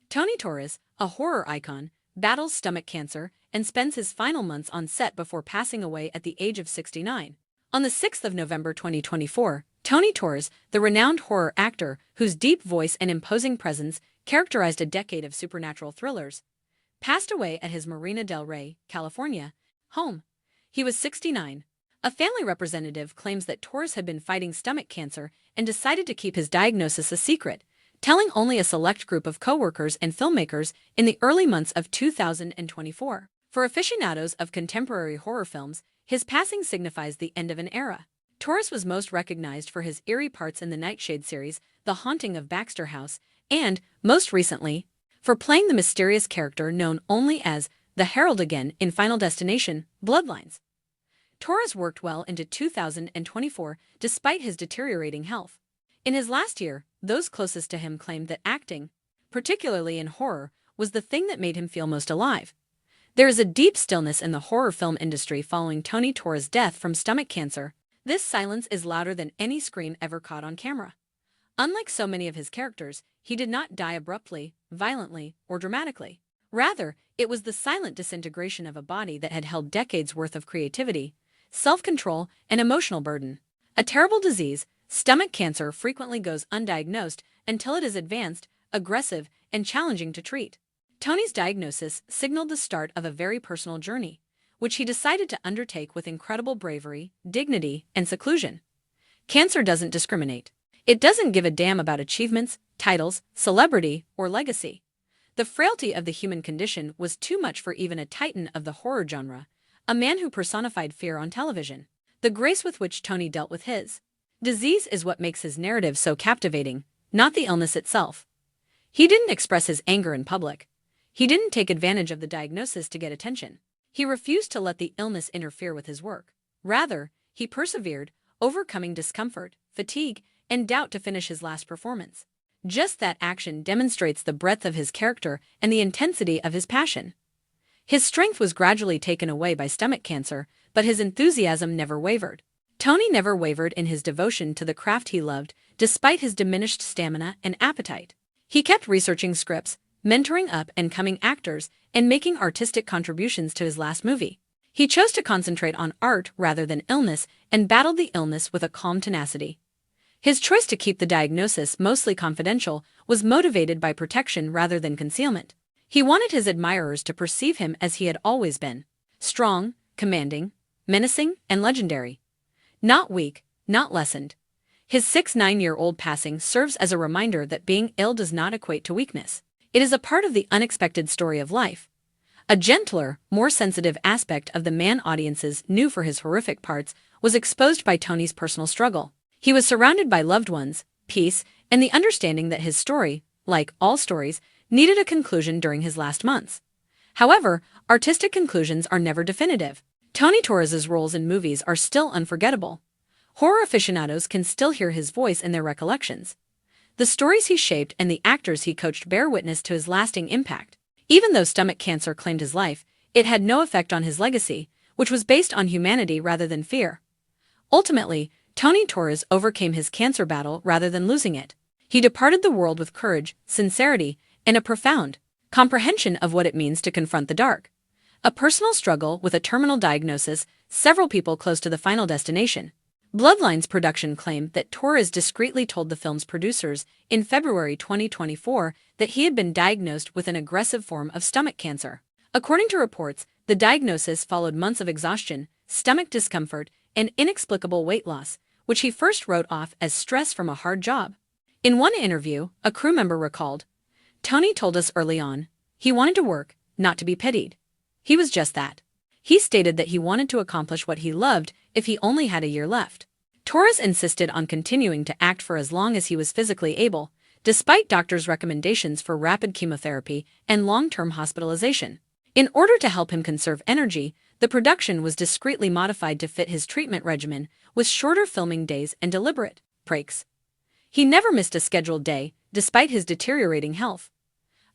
Tony Torres, a horror icon, battles stomach cancer and spends his final months on set before passing away at the age of 69. On the 6th of November 2024, Tony Torres, the renowned horror actor whose deep voice and imposing presence characterized a decade of supernatural thrillers, passed away at his Marina del Rey, California, home. He was 69. A family representative claims that Torres had been fighting stomach cancer and decided to keep his diagnosis a secret, telling only a select group of co-workers and filmmakers in the early months of 2024. For aficionados of contemporary horror films, his passing signifies the end of an era. Torres was most recognized for his eerie parts in the Nightshade series, The Haunting of Baxter House, and, most recently, for playing the mysterious character known only as the Herald again in Final Destination, Bloodlines. Torres worked well into 2024 despite his deteriorating health. In his last year, those closest to him claimed that acting, particularly in horror, was the thing that made him feel most alive. There is a deep stillness in the horror film industry following Tony Torres' death from stomach cancer. This silence is louder than any scream ever caught on camera. Unlike so many of his characters, he did not die abruptly, violently, or dramatically. Rather, it was the silent disintegration of a body that had held decades' worth of creativity, self-control, and emotional burden. A terrible disease, stomach cancer frequently goes undiagnosed until it is advanced, aggressive, and challenging to treat. Tony's diagnosis signaled the start of a very personal journey, which he decided to undertake with incredible bravery, dignity, and seclusion. Cancer doesn't discriminate. It doesn't give a damn about achievements, titles, celebrity, or legacy. The frailty of the human condition was too much for even a titan of the horror genre, a man who personified fear on television. The grace with which Tony dealt with his disease is what makes his narrative so captivating, not the illness itself. He didn't express his anger in public. He didn't take advantage of the diagnosis to get attention. He refused to let the illness interfere with his work. Rather, he persevered, overcoming discomfort, fatigue, and doubt to finish his last performance. Just that action demonstrates the breadth of his character and the intensity of his passion. His strength was gradually taken away by stomach cancer, but his enthusiasm never wavered. Tony never wavered in his devotion to the craft he loved, despite his diminished stamina and appetite. He kept researching scripts, mentoring up-and-coming actors, and making artistic contributions to his last movie. He chose to concentrate on art rather than illness and battled the illness with a calm tenacity. His choice to keep the diagnosis mostly confidential was motivated by protection rather than concealment. He wanted his admirers to perceive him as he had always been: strong, commanding, menacing, and legendary. Not weak, not lessened. His 69-year-old passing serves as a reminder that being ill does not equate to weakness. It is a part of the unexpected story of life. A gentler, more sensitive aspect of the man audiences knew for his horrific parts was exposed by Tony's personal struggle. He was surrounded by loved ones, peace, and the understanding that his story, like all stories, needed a conclusion during his last months. However, artistic conclusions are never definitive. Tony Torres's roles in movies are still unforgettable. Horror aficionados can still hear his voice in their recollections. The stories he shaped and the actors he coached bear witness to his lasting impact. Even though stomach cancer claimed his life, it had no effect on his legacy, which was based on humanity rather than fear. Ultimately, Tony Torres overcame his cancer battle rather than losing it. He departed the world with courage, sincerity, and a profound comprehension of what it means to confront the dark. A personal struggle with a terminal diagnosis, several people close to the Final Destination. Bloodlines production claimed that Torres discreetly told the film's producers in February 2024 that he had been diagnosed with an aggressive form of stomach cancer. According to reports, the diagnosis followed months of exhaustion, stomach discomfort, and inexplicable weight loss, which he first wrote off as stress from a hard job. In one interview, a crew member recalled, "Tony told us early on, he wanted to work, not to be pitied. He was just that. He stated that he wanted to accomplish what he loved if he only had a year left." Torres insisted on continuing to act for as long as he was physically able, despite doctors' recommendations for rapid chemotherapy and long-term hospitalization. In order to help him conserve energy, the production was discreetly modified to fit his treatment regimen, with shorter filming days and deliberate breaks. He never missed a scheduled day, despite his deteriorating health.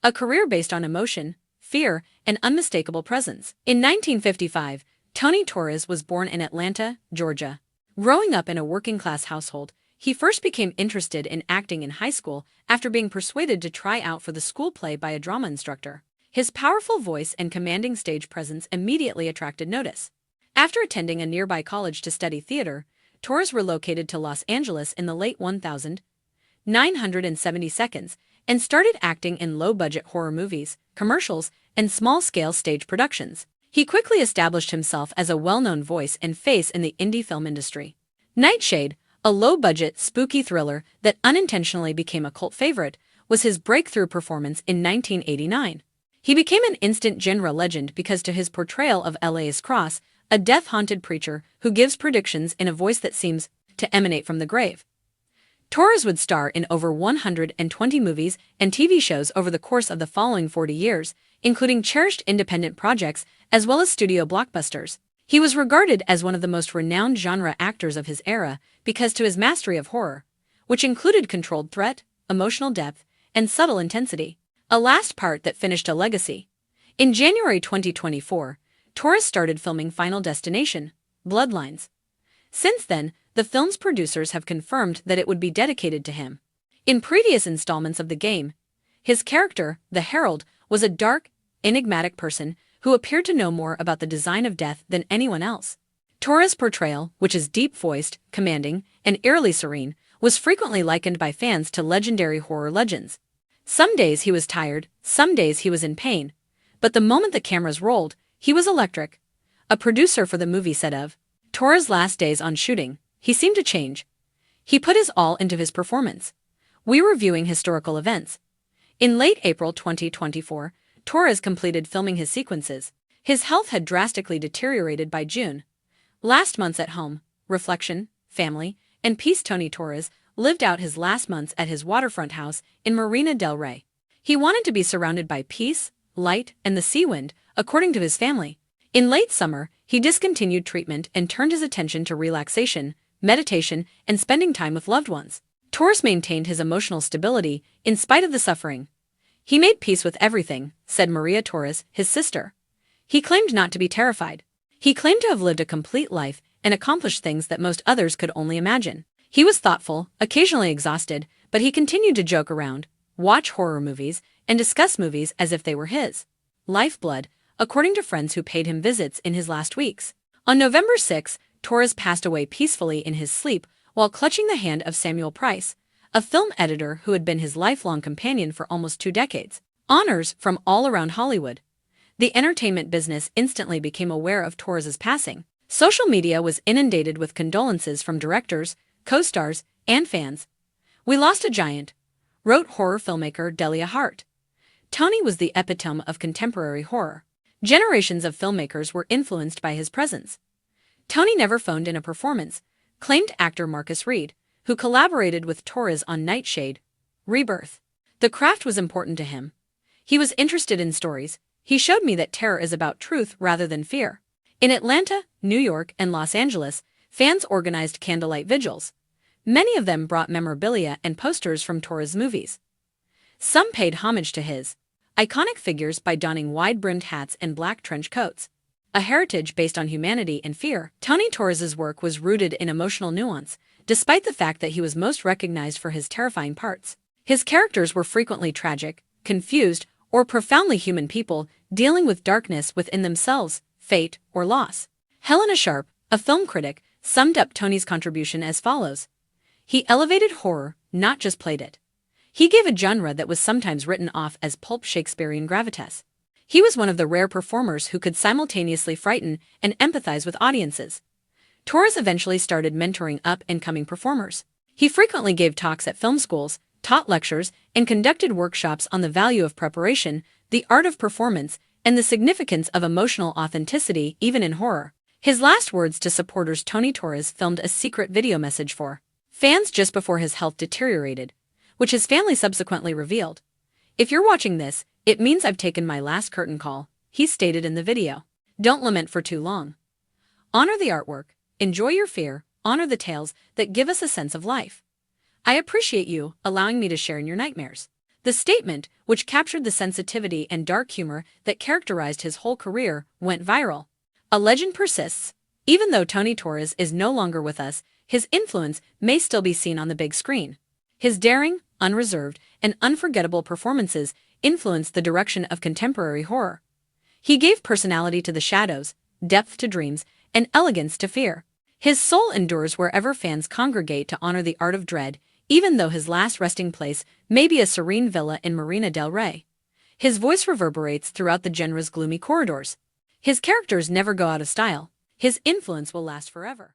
A career based on emotion, fear, and unmistakable presence. In 1955, Tony Torres was born in Atlanta, Georgia. Growing up in a working-class household, He first became interested in acting in high school after being persuaded to try out for the school play by a drama instructor. His powerful voice and commanding stage presence immediately attracted notice. After attending a nearby college to study theater, Torres relocated to Los Angeles in the late 1970s and started acting in low-budget horror movies, commercials, and small-scale stage productions. He quickly established himself as a well-known voice and face in the indie film industry. Nightshade, a low-budget, spooky thriller that unintentionally became a cult favorite, was his breakthrough performance in 1989. He became an instant genre legend because to his portrayal of LA's Cross, a death-haunted preacher who gives predictions in a voice that seems to emanate from the grave. Torres would star in over 120 movies and TV shows over the course of the following 40 years, including cherished independent projects as well as studio blockbusters. He was regarded as one of the most renowned genre actors of his era because to his mastery of horror, which included controlled threat, emotional depth, and subtle intensity, a last part that finished a legacy. In January 2024, Torres started filming Final Destination, Bloodlines. Since then, the film's producers have confirmed that it would be dedicated to him. In previous installments of the game, his character, the Herald, was a dark, enigmatic person who appeared to know more about the design of death than anyone else. Torres' portrayal, which is deep-voiced, commanding, and eerily serene, was frequently likened by fans to legendary horror legends. Some days he was tired, some days he was in pain, but the moment the cameras rolled, he was electric. A producer for the movie said of Torres' last days on shooting, he seemed to change. He put his all into his performance. We were viewing historical events. In late April 2024, Torres completed filming his sequences. His health had drastically deteriorated by June. Last months at home, reflection, family, and peace. Tony Torres lived out his last months at his waterfront house in Marina del Rey. He wanted to be surrounded by peace, light, and the sea wind, according to his family. In late summer, he discontinued treatment and turned his attention to relaxation, meditation, and spending time with loved ones. Torres maintained his emotional stability in spite of the suffering. He made peace with everything, said Maria Torres, his sister. He claimed not to be terrified. He claimed to have lived a complete life and accomplished things that most others could only imagine. He was thoughtful, occasionally exhausted, but he continued to joke around, watch horror movies, and discuss movies as if they were his lifeblood, according to friends who paid him visits in his last weeks. On November 6, Torres passed away peacefully in his sleep while clutching the hand of Samuel Price, a film editor who had been his lifelong companion for almost 2 decades. Honors from all around Hollywood. The entertainment business instantly became aware of Torres' passing. Social media was inundated with condolences from directors, co-stars, and fans. "We lost a giant," wrote horror filmmaker Delia Hart. Tony was the epitome of contemporary horror. Generations of filmmakers were influenced by his presence. Tony never phoned in a performance, claimed actor Marcus Reed, who collaborated with Torres on Nightshade, Rebirth. The craft was important to him. He was interested in stories. He showed me that terror is about truth rather than fear. In Atlanta, New York, and Los Angeles, fans organized candlelight vigils. Many of them brought memorabilia and posters from Torres' movies. Some paid homage to his iconic figures by donning wide-brimmed hats and black trench coats. A heritage based on humanity and fear, Tony Torres' work was rooted in emotional nuance, despite the fact that he was most recognized for his terrifying parts. His characters were frequently tragic, confused, or profoundly human people dealing with darkness within themselves, fate, or loss. Helena Sharp, a film critic, summed up Tony's contribution as follows. He elevated horror, not just played it. He gave a genre that was sometimes written off as pulp Shakespearean gravitas. He was one of the rare performers who could simultaneously frighten and empathize with audiences. Torres eventually started mentoring up-and-coming performers. He frequently gave talks at film schools, taught lectures, and conducted workshops on the value of preparation, the art of performance, and the significance of emotional authenticity even in horror. His last words to supporters. Tony Torres filmed a secret video message for fans just before his health deteriorated, which his family subsequently revealed. "If you're watching this, it means I've taken my last curtain call," he stated in the video. "Don't lament for too long. Honor the artwork, enjoy your fear, honor the tales that give us a sense of life. I appreciate you allowing me to share in your nightmares." The statement, which captured the sensitivity and dark humor that characterized his whole career, went viral. A legend persists. Even though Tony Torres is no longer with us, his influence may still be seen on the big screen. His daring, unreserved, and unforgettable performances influenced the direction of contemporary horror. He gave personality to the shadows, depth to dreams, and elegance to fear. His soul endures wherever fans congregate to honor the art of dread, even though his last resting place may be a serene villa in Marina del Rey. His voice reverberates throughout the genre's gloomy corridors. His characters never go out of style. His influence will last forever.